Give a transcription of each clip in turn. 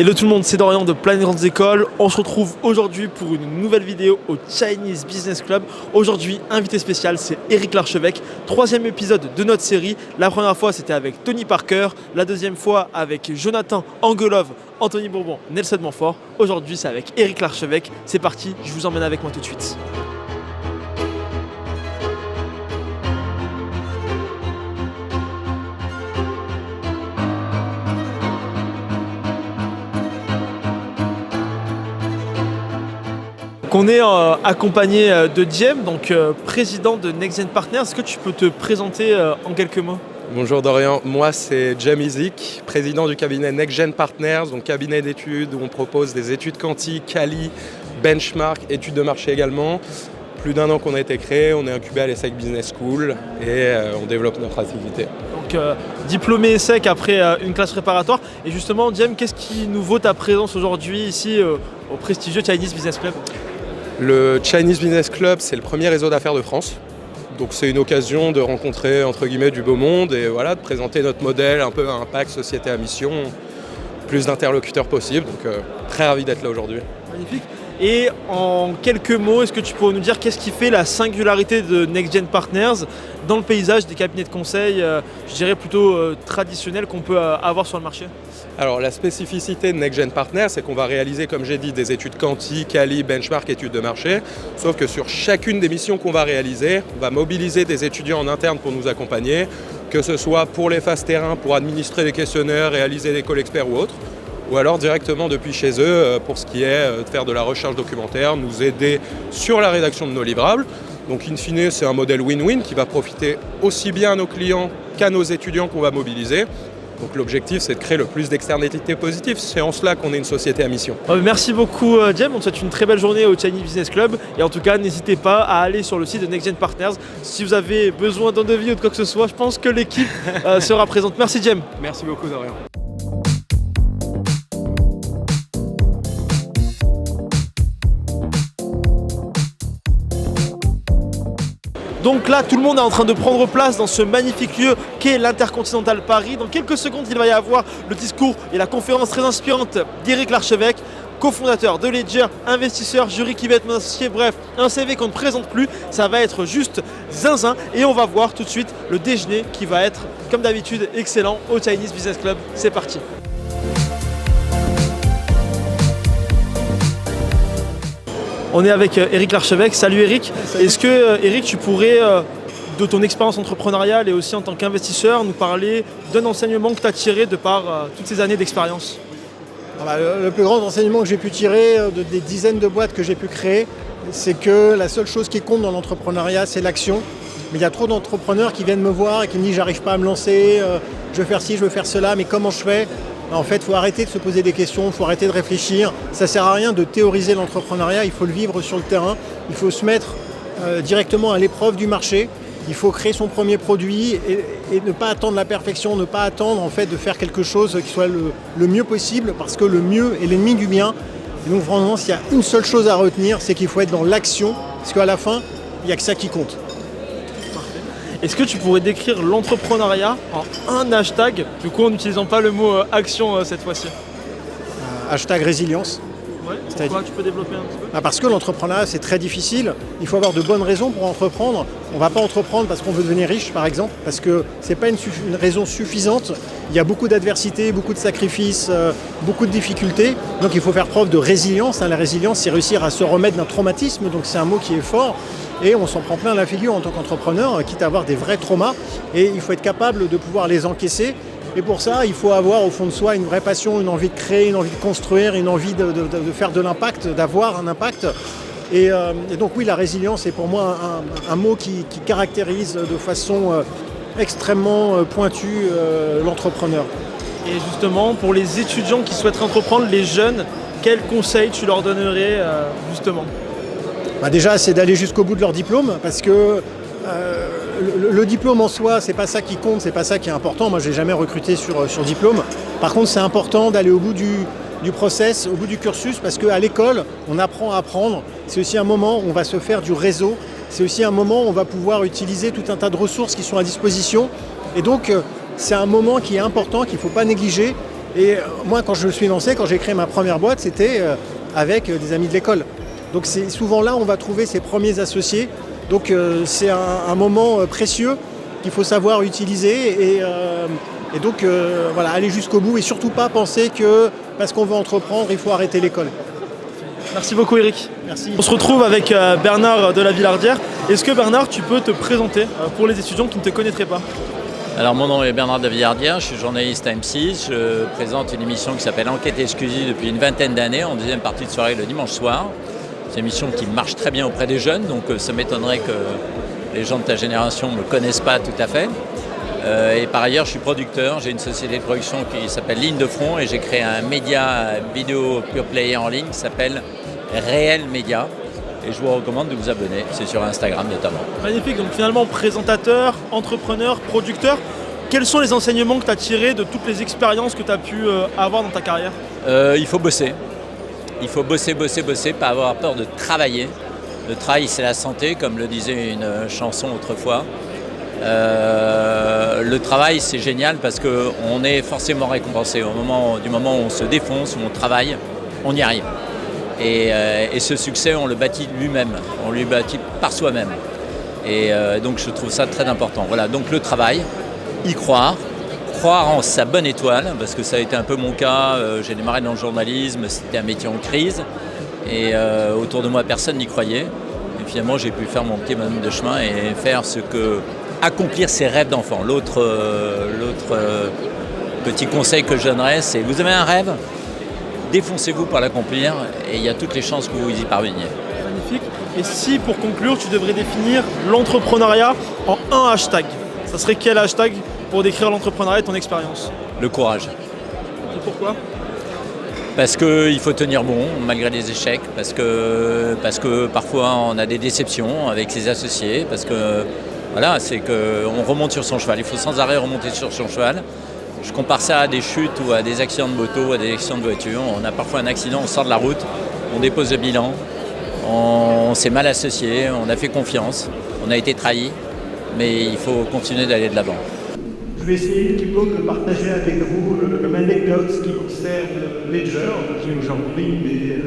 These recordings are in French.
Hello tout le monde, c'est Dorian de Plein Grandes Écoles. On se retrouve aujourd'hui pour une nouvelle vidéo au Chinese Business Club. Aujourd'hui, invité spécial, c'est Eric Larchevêque. Troisième épisode de notre série. La première fois, c'était avec Tony Parker. La deuxième fois, avec Jonathan Angelov, Anthony Bourbon, Nelson Montfort. Aujourd'hui, c'est avec Eric Larchevêque. C'est parti, je vous emmène avec moi tout de suite. On est accompagné de Diem, donc président de Next Gen Partners. Est-ce que tu peux te présenter en quelques mots ? Bonjour Dorian, moi c'est Diem Isik, président du cabinet Next Gen Partners, donc cabinet d'études où on propose des études quanti, quali, benchmark, études de marché également. Plus d'1 an qu'on a été créé, on est incubé à l'ESSEC Business School et on développe notre activité. Donc diplômé ESSEC après une classe préparatoire. Et justement Diem, qu'est-ce qui nous vaut ta présence aujourd'hui ici au prestigieux Chinese Business Club ? Le Chinese Business Club, c'est le premier réseau d'affaires de France. Donc c'est une occasion de rencontrer entre guillemets du beau monde et voilà, de présenter notre modèle un peu à impact, société à mission, plus d'interlocuteurs possibles. Donc très ravi d'être là aujourd'hui. Magnifique. Et en quelques mots, est-ce que tu pourrais nous dire qu'est-ce qui fait la singularité de Next Gen Partners dans le paysage des cabinets de conseil, je dirais plutôt traditionnels qu'on peut avoir sur le marché ? Alors la spécificité de Next Gen Partners, c'est qu'on va réaliser, comme j'ai dit, des études quanti, quali, benchmark, études de marché. Sauf que sur chacune des missions qu'on va réaliser, on va mobiliser des étudiants en interne pour nous accompagner, que ce soit pour les phases terrain, pour administrer des questionnaires, réaliser des calls experts ou autres, ou alors directement depuis chez eux pour ce qui est de faire de la recherche documentaire, nous aider sur la rédaction de nos livrables. Donc in fine, c'est un modèle win-win qui va profiter aussi bien à nos clients qu'à nos étudiants qu'on va mobiliser. Donc l'objectif, c'est de créer le plus d'externalités positives. C'est en cela qu'on est une société à mission. Merci beaucoup Diem, on te souhaite une très belle journée au Chinese Business Club. Et en tout cas, n'hésitez pas à aller sur le site de Next Gen Partners. Si vous avez besoin d'un devis ou de quoi que ce soit, je pense que l'équipe sera présente. Merci Diem. Merci beaucoup Dorian. Donc là, tout le monde est en train de prendre place dans ce magnifique lieu qu'est l'Intercontinental Paris. Dans quelques secondes, il va y avoir le discours et la conférence très inspirante d'Eric Larchevêque, cofondateur de Ledger, investisseur, jury qui va être mon associé, bref, un CV qu'on ne présente plus. Ça va être juste zinzin et on va voir tout de suite le déjeuner qui va être, comme d'habitude, excellent au Chinese Business Club. C'est parti. On est avec Eric Larchevêque. Salut Eric. Salut. Est-ce que Eric, tu pourrais, de ton expérience entrepreneuriale et aussi en tant qu'investisseur, nous parler d'un enseignement que tu as tiré de par toutes ces années d'expérience ? Le plus grand enseignement que j'ai pu tirer des dizaines de boîtes que j'ai pu créer, c'est que la seule chose qui compte dans l'entrepreneuriat, c'est l'action. Mais il y a trop d'entrepreneurs qui viennent me voir et qui me disent « j'arrive pas à me lancer, je veux faire ci, je veux faire cela, mais comment je fais ?» En fait, il faut arrêter de se poser des questions, il faut arrêter de réfléchir. Ça ne sert à rien de théoriser l'entrepreneuriat, il faut le vivre sur le terrain. Il faut se mettre directement à l'épreuve du marché. Il faut créer son premier produit et ne pas attendre la perfection, ne pas attendre en fait, de faire quelque chose qui soit le mieux possible, parce que le mieux est l'ennemi du bien. Et donc vraiment, s'il y a une seule chose à retenir, c'est qu'il faut être dans l'action, parce qu'à la fin, il n'y a que ça qui compte. Est-ce que tu pourrais décrire l'entrepreneuriat en un hashtag, du coup en n'utilisant pas le mot action cette fois-ci ? Hashtag résilience. Ouais, pourquoi tu peux développer un petit peu ? Parce que l'entrepreneuriat c'est très difficile, il faut avoir de bonnes raisons pour entreprendre. On ne va pas entreprendre parce qu'on veut devenir riche par exemple, parce que ce n'est pas une raison suffisante. Il y a beaucoup d'adversités, beaucoup de sacrifices, beaucoup de difficultés, donc il faut faire preuve de résilience. La résilience, c'est réussir à se remettre d'un traumatisme, donc c'est un mot qui est fort. Et on s'en prend plein la figure en tant qu'entrepreneur, quitte à avoir des vrais traumas. Et il faut être capable de pouvoir les encaisser. Et pour ça, il faut avoir au fond de soi une vraie passion, une envie de créer, une envie de construire, une envie de faire de l'impact, d'avoir un impact. Et donc oui, la résilience est pour moi un mot qui caractérise de façon extrêmement pointue l'entrepreneur. Et justement, pour les étudiants qui souhaiteraient entreprendre, les jeunes, quels conseils tu leur donnerais justement ? Déjà, c'est d'aller jusqu'au bout de leur diplôme, parce que le diplôme en soi, c'est pas ça qui compte, c'est pas ça qui est important. Moi, j'ai jamais recruté sur diplôme. Par contre, c'est important d'aller au bout du process, au bout du cursus, parce qu'à l'école, on apprend à apprendre. C'est aussi un moment où on va se faire du réseau. C'est aussi un moment où on va pouvoir utiliser tout un tas de ressources qui sont à disposition. Et donc, c'est un moment qui est important, qu'il ne faut pas négliger. Et moi, quand je me suis lancé, quand j'ai créé ma première boîte, c'était avec des amis de l'école. Donc c'est souvent là où on va trouver ses premiers associés. Donc c'est un moment précieux qu'il faut savoir utiliser et donc voilà, aller jusqu'au bout et surtout pas penser que parce qu'on veut entreprendre, il faut arrêter l'école. Merci beaucoup Eric. Merci. On se retrouve avec Bernard de la Villardière. Est-ce que Bernard, tu peux te présenter pour les étudiants qui ne te connaîtraient pas? Alors mon nom est Bernard de la Villardière, je suis journaliste à M6, je présente une émission qui s'appelle Enquête exclusive depuis une vingtaine d'années, en deuxième partie de soirée le dimanche soir. C'est une émission qui marche très bien auprès des jeunes, donc ça m'étonnerait que les gens de ta génération ne me connaissent pas tout à fait. Et par ailleurs, je suis producteur, j'ai une société de production qui s'appelle Ligne de Front et j'ai créé un média vidéo pure player en ligne qui s'appelle Réel Média. Et je vous recommande de vous abonner, c'est sur Instagram notamment. Magnifique, donc finalement présentateur, entrepreneur, producteur. Quels sont les enseignements que tu as tirés de toutes les expériences que tu as pu avoir dans ta carrière? Il faut bosser. Il faut bosser, pas avoir peur de travailler. Le travail, c'est la santé, comme le disait une chanson autrefois. Le travail, c'est génial parce qu'on est forcément récompensé. Du moment où on se défonce, où on travaille, on y arrive. Et ce succès, on le bâtit lui-même, on le bâtit par soi-même. Et donc je trouve ça très important. Voilà, donc le travail, y croire en sa bonne étoile, parce que ça a été un peu mon cas. J'ai démarré dans le journalisme, c'était un métier en crise. Et autour de moi, personne n'y croyait. Et finalement, j'ai pu faire mon petit bonhomme de chemin et faire accomplir ses rêves d'enfant. L'autre petit conseil que je donnerais, c'est vous avez un rêve, défoncez-vous pour l'accomplir et il y a toutes les chances que vous y parveniez. Magnifique. Et si, pour conclure, tu devrais définir l'entrepreneuriat en un hashtag, ça serait quel hashtag pour décrire l'entrepreneuriat et ton expérience? Le courage. Et pourquoi? Parce qu'il faut tenir bon malgré les échecs, parce que parfois on a des déceptions avec ses associés, parce que voilà, c'est qu'on remonte sur son cheval, il faut sans arrêt remonter sur son cheval. Je compare ça à des chutes ou à des accidents de moto, à des accidents de voiture. On a parfois un accident, on sort de la route, on dépose le bilan, on s'est mal associé, on a fait confiance, on a été trahi, mais il faut continuer d'aller de l'avant. Je vais essayer un petit peu de partager avec vous une anecdote qui concerne Ledger, qui est aujourd'hui des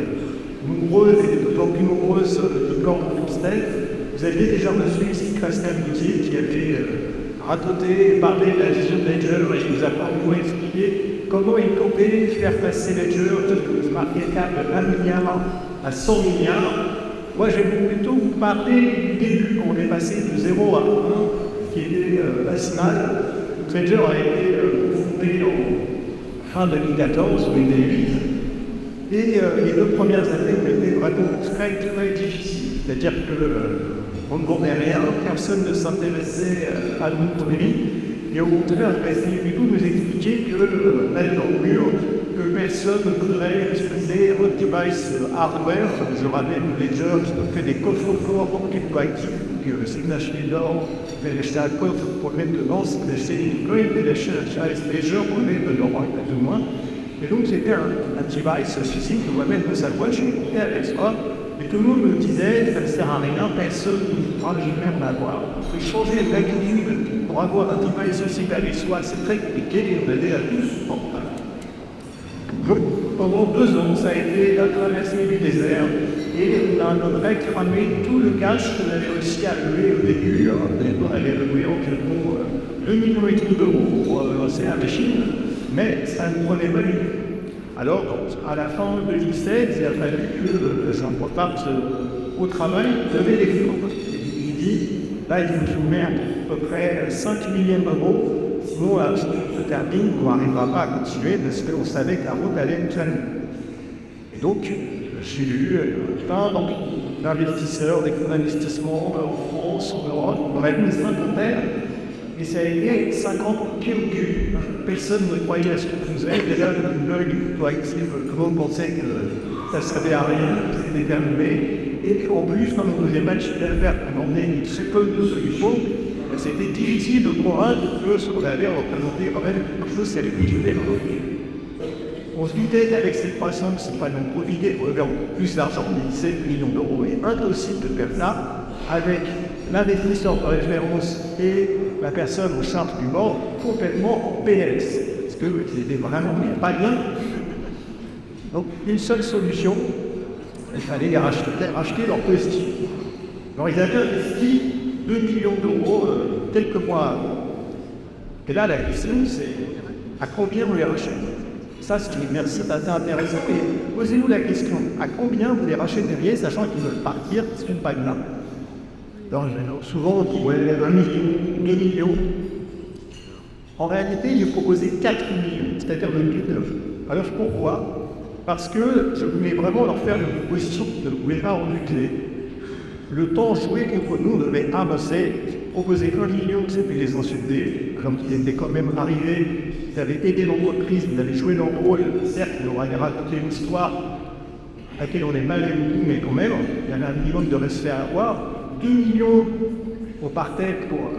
nombreuses et de plus en plus nombreuses corps de Pixel. Vous aviez déjà reçu ici Christian Gauthier qui avait raconté et parlé de la vision de Ledger et qui nous a parfois expliqué comment il comptait faire passer Ledger de marquer le cap de 1 milliard à 100 milliards. Moi, je vais plutôt vous parler du début, quand on est passé de 0 à 1, qui était assez mal. Ledger a été fondé en fin 2014, ou 2008, et les 2 premières années ont été vraiment très difficiles. C'est-à-dire qu'on ne comprenait rien, personne ne s'intéressait à l'autonomie, et au contraire, on a essayé plutôt de nous expliquer que mettre dans le mur, que personne ne pourrait utiliser un device hardware. Je rappelle Ledger qui nous fait des coffres forts actifs, que c'est une acheter d'or, mais acheter un coffre pour le mettre dedans, c'est une grande Ledger pour le mettre dedans, plus ou moins. Et donc c'était un device ceci qu'on va mettre de sa poche et avec soi. Et tout le monde me disait, ça ne sert à rien, personne ne pourra jamais en avoir. Il faut changer d'habitude pour avoir un device aussi avec soi, c'est très compliqué et on a déjà tous. Bon, pendant 2 ans, ça a été la traversée du désert et on a cramé tout le cash qu'on avait réussi à lever au début. On avait levé environ 2,5 millions d'euros pour lancer la machine, mais ça ne prenait pas du tout. Alors, à la fin de 2016, il a fallu que j'en reparte au travail, lever les fonds. Il dit, là, il faut mettre à peu près 5 millions d'euros, sinon la chose se termine, on n'arrivera pas à continuer parce qu'on savait que la route allait nous saluer. Et donc, j'ai eu plein d'investisseurs, des fonds d'investissement en France, en Europe, on a eu une cinquantaine. Et ça a été 50 pieds au cul. Personne ne croyait à ce qu'on faisait. Déjà, le blog, tout le monde pensait que ça ne servait à rien, c'était terminé. Et en plus, comme on faisait match d'affaires, on emmenait très peu de solutions, c'était difficile de convaincre que ce qu'on avait représenté quand même quelque chose qui allait fonctionner. On se doutait qu'avec cette croissance, c'est pas non profiter pour faire plus d'argent, 17 millions d'euros, et impossible de faire ça avec l'investisseur par référence et la personne au centre du bord complètement en PLS. Parce qu'ils étaient vraiment pas bien. Donc une seule solution, il fallait les racheter leur petit. Alors ils avaient investi 2 millions d'euros quelques mois avant. Et là, la question, c'est à combien on les rachète? Ça, merci, c'est assez intéressant. Et posez-nous la question, à combien vous les rachèteriez, sachant qu'ils veulent partir, qu'ils ne sont pas là? Alors, souvent, on dit, ouais, 1 million, 2 millions. En réalité, il est proposé 4 millions, c'est-à-dire le double. Alors, pourquoi? Parce que je voulais vraiment leur faire une proposition qu'ils ne pouvaient pas reculer. Le temps joué contre nous, on devait avancer, proposer 1 million, c'était les insulter, comme ils étaient quand même arrivés, ils avaient aidé l'entreprise, ils avaient joué leur rôle, certes, ils leur avaient raconté une histoire à laquelle on est mal ému, mais quand même, il y avait un minimum de respect à avoir. 2 millions, on partait pour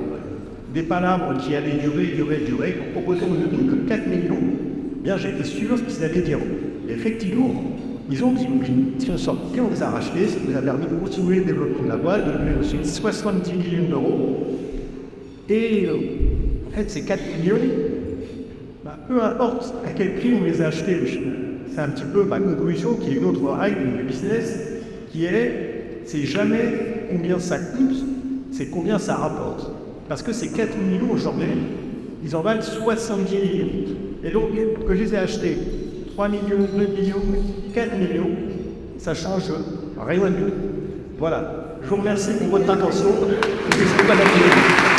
des palabres qui allaient durer, pour proposer une truc de 4 millions. Bien, j'étais sûr ce qu'ils allaient dire. Et effectivement, ils ont dit, si on les a rachetés, ça nous a permis de continuer le développement de la boîte, de donner ensuite 70 millions d'euros. Et en fait, ces 4 millions, peu importe à quel prix on les a achetés, c'est un petit peu ma conclusion, qui est une autre règle du business, qui est, c'est jamais combien ça coûte, c'est combien ça rapporte. Parce que ces 4 millions aujourd'hui, ils en valent 70 millions. Et donc, que je les ai achetés 3 millions, 2 millions, 4 millions, ça change rien du tout. Voilà. Je vous remercie pour votre attention. Je ne suis pas d'accord.